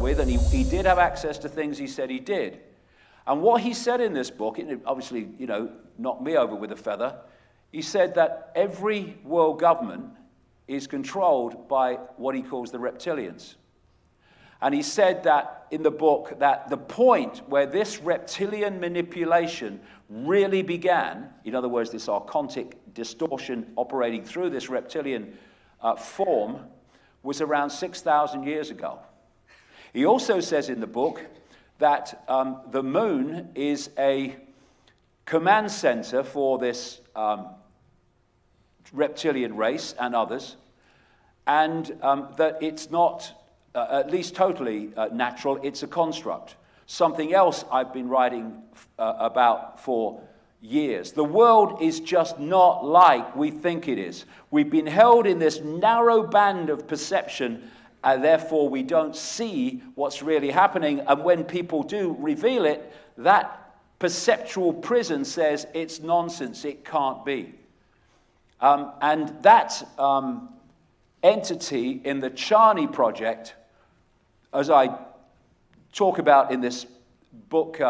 with, and he did have access to things he said he did. And what he said in this book, it obviously, knocked me over with a feather. He said that every world government is controlled by what he calls the reptilians. And he said that in the book that the point where this reptilian manipulation really began, in other words, this archontic distortion operating through this reptilian form, was around 6,000 years ago. He also says in the book that the moon is a command center for this reptilian race and others, and that it's not at least totally natural, it's a construct. Something else I've been writing about for years. The world is just not like we think it is. We've been held in this narrow band of perception, and therefore we don't see what's really happening. And when people do reveal it, that perceptual prison says it's nonsense, it can't be. And that entity in the Charney Project, as I talk about in this book,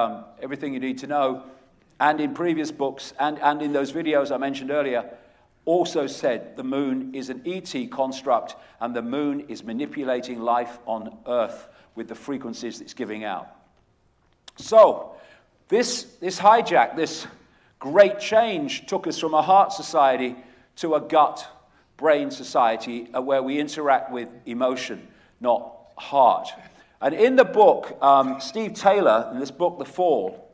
Everything You Need to Know, and in previous books, and in those videos I mentioned earlier, also said the moon is an ET construct, and the moon is manipulating life on Earth with the frequencies it's giving out. So, this hijack, this great change, took us from a heart society to a gut-brain society where we interact with emotion, not heart. And in the book, Steve Taylor, in this book, The Fall,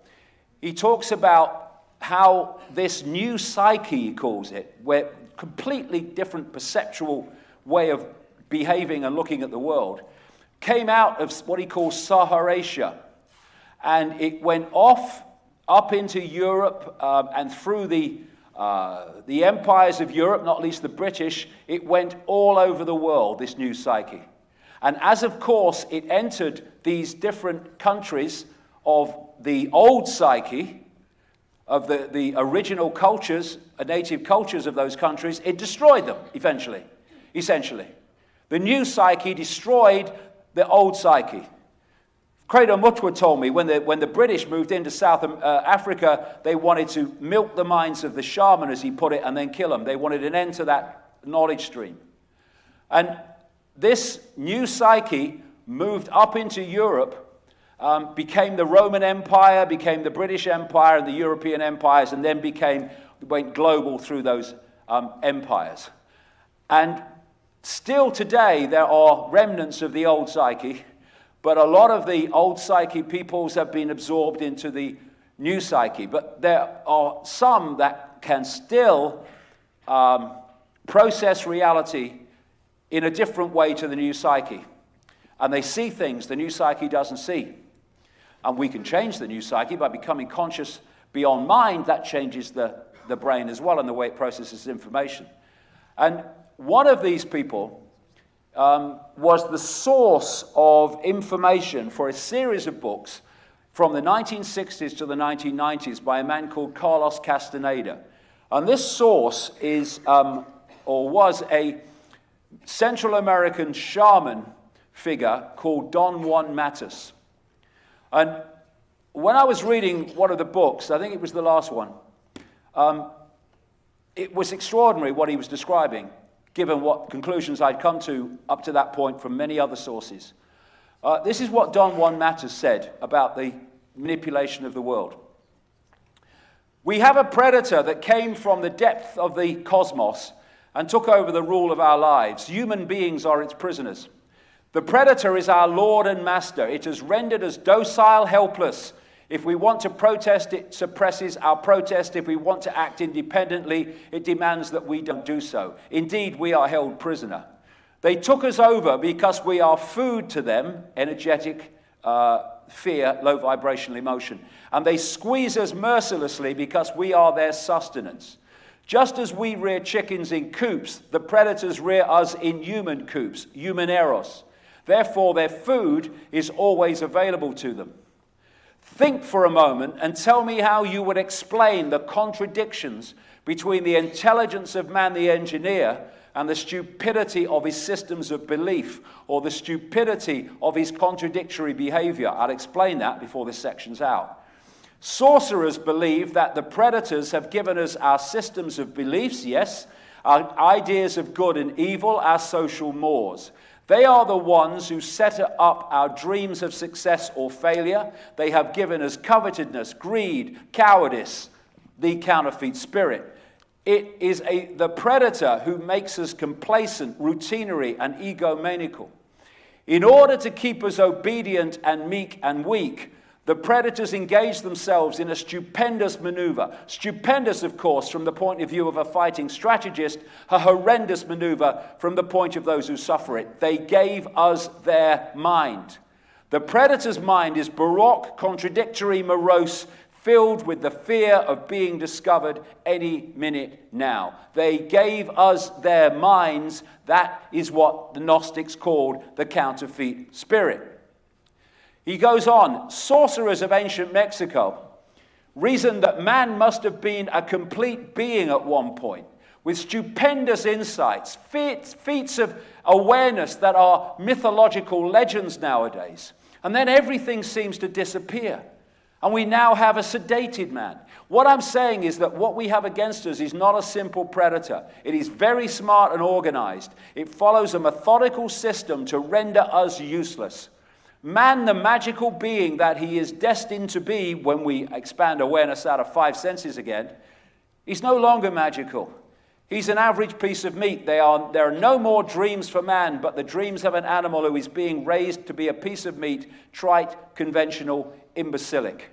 he talks about how this new psyche, he calls it, where completely different perceptual way of behaving and looking at the world, came out of what he calls Saharasia. And it went up into Europe and through the empires of Europe, not least the British. It went all over the world, this new psyche. And as, of course, it entered these different countries of the old psyche, of the original cultures, native cultures of those countries, it destroyed them, essentially. The new psyche destroyed the old psyche. Credo Mutwa told me when the British moved into South Africa, they wanted to milk the minds of the shaman, as he put it, and then kill them. They wanted an end to that knowledge stream. And this new psyche moved up into Europe, became the Roman Empire, became the British Empire and the European empires, and then went global through those empires. And still today, there are remnants of the old psyche, but a lot of the old psyche peoples have been absorbed into the new psyche. But there are some that can still process reality in a different way to the new psyche. And they see things the new psyche doesn't see. And we can change the new psyche by becoming conscious beyond mind. That changes the brain as well and the way it processes information. And one of these people was the source of information for a series of books from the 1960s to the 1990s by a man called Carlos Castaneda. And this source is, or was, a Central American shaman figure called Don Juan Matus. And when I was reading one of the books, I think it was the last one, it was extraordinary what he was describing, given what conclusions I'd come to up to that point from many other sources. This is what Don Juan Matus said about the manipulation of the world. We have a predator that came from the depth of the cosmos and took over the rule of our lives. Human beings are its prisoners. The predator is our lord and master. It has rendered us docile, helpless. If we want to protest, it suppresses our protest. If we want to act independently, it demands that we don't do so. Indeed, we are held prisoner. They took us over because we are food to them, energetic fear, low vibrational emotion. And they squeeze us mercilessly because we are their sustenance. Just as we rear chickens in coops, the predators rear us in human coops, human eros. Therefore, their food is always available to them. Think for a moment and tell me how you would explain the contradictions between the intelligence of man the engineer and the stupidity of his systems of belief, or the stupidity of his contradictory behavior. I'll explain that before this section's out. Sorcerers believe that the predators have given us our systems of beliefs, yes, our ideas of good and evil, our social mores. They are the ones who set up our dreams of success or failure. They have given us covetousness, greed, cowardice, the counterfeit spirit. It is the predator who makes us complacent, routinary, and egomaniacal. In order to keep us obedient and meek and weak, the predators engage themselves in a stupendous maneuver. Stupendous, of course, from the point of view of a fighting strategist, a horrendous maneuver from the point of those who suffer it. They gave us their mind. The predator's mind is baroque, contradictory, morose, filled with the fear of being discovered any minute now. They gave us their minds. That is what the Gnostics called the counterfeit spirit. He goes on, sorcerers of ancient Mexico reasoned that man must have been a complete being at one point, with stupendous insights, feats of awareness that are mythological legends nowadays. And then everything seems to disappear. And we now have a sedated man. What I'm saying is that what we have against us is not a simple predator. It is very smart and organized. It follows a methodical system to render us useless. Man, the magical being that he is destined to be when we expand awareness out of 5 senses again, is no longer magical. He's an average piece of meat. There are no more dreams for man, but the dreams of an animal who is being raised to be a piece of meat, trite, conventional, imbecilic.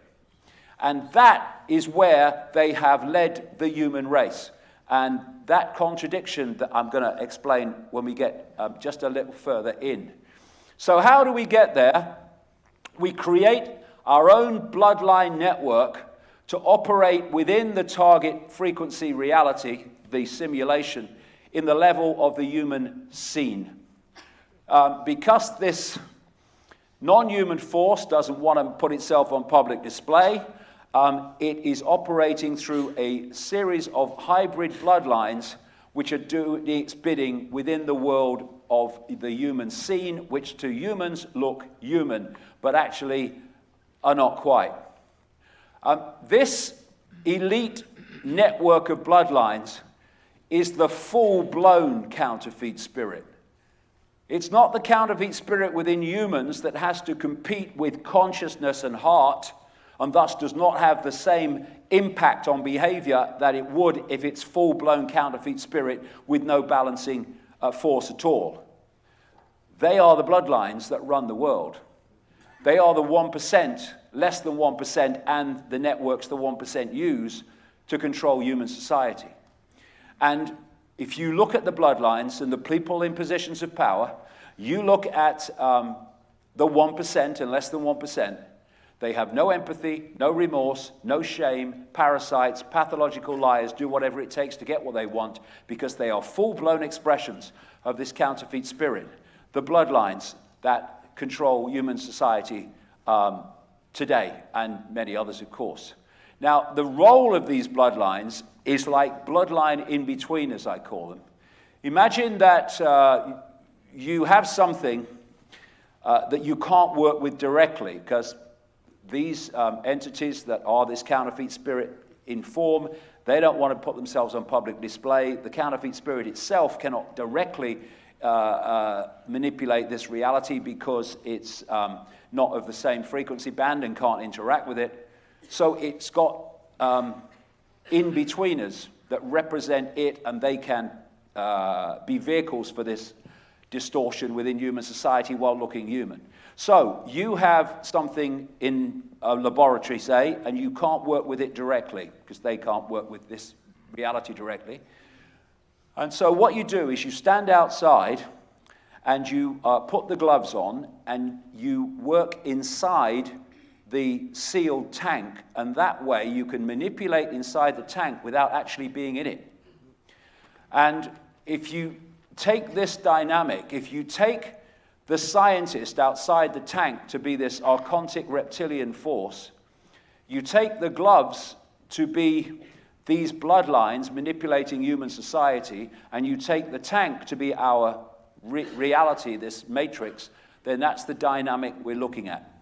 And that is where they have led the human race. And that contradiction that I'm going to explain when we get just a little further in. So how do we get there? We create our own bloodline network to operate within the target frequency reality, the simulation, in the level of the human scene. Because this non-human force doesn't want to put itself on public display, it is operating through a series of hybrid bloodlines which are doing its bidding within the world of the human scene, which to humans look human, but actually are not quite. This elite network of bloodlines is the full-blown counterfeit spirit. It's not the counterfeit spirit within humans that has to compete with consciousness and heart, and thus does not have the same impact on behavior that it would if it's full-blown counterfeit spirit with no balancing force at all. They are the bloodlines that run the world. They are the 1%, less than 1%, and the networks the 1% use to control human society. And if you look at the bloodlines and the people in positions of power, you look at the 1% and less than 1%, they have no empathy, no remorse, no shame, parasites, pathological liars, do whatever it takes to get what they want because they are full-blown expressions of this counterfeit spirit. The bloodlines that control human society today, and many others, of course. Now, the role of these bloodlines is like bloodline in-between, as I call them. Imagine that you have something that you can't work with directly, because these entities that are this counterfeit spirit in form, they don't want to put themselves on public display. The counterfeit spirit itself cannot directly manipulate this reality because it's not of the same frequency band and can't interact with it. So it's got in-betweeners that represent it, and they can be vehicles for this distortion within human society while looking human. So you have something in a laboratory, say, and you can't work with it directly because they can't work with this reality directly. And so what you do is you stand outside and you put the gloves on and you work inside the sealed tank, and that way you can manipulate inside the tank without actually being in it. And if you take this dynamic, if you take the scientist outside the tank to be this archontic reptilian force, you take the gloves to be these bloodlines manipulating human society, and you take the tank to be our reality, this matrix, then that's the dynamic we're looking at.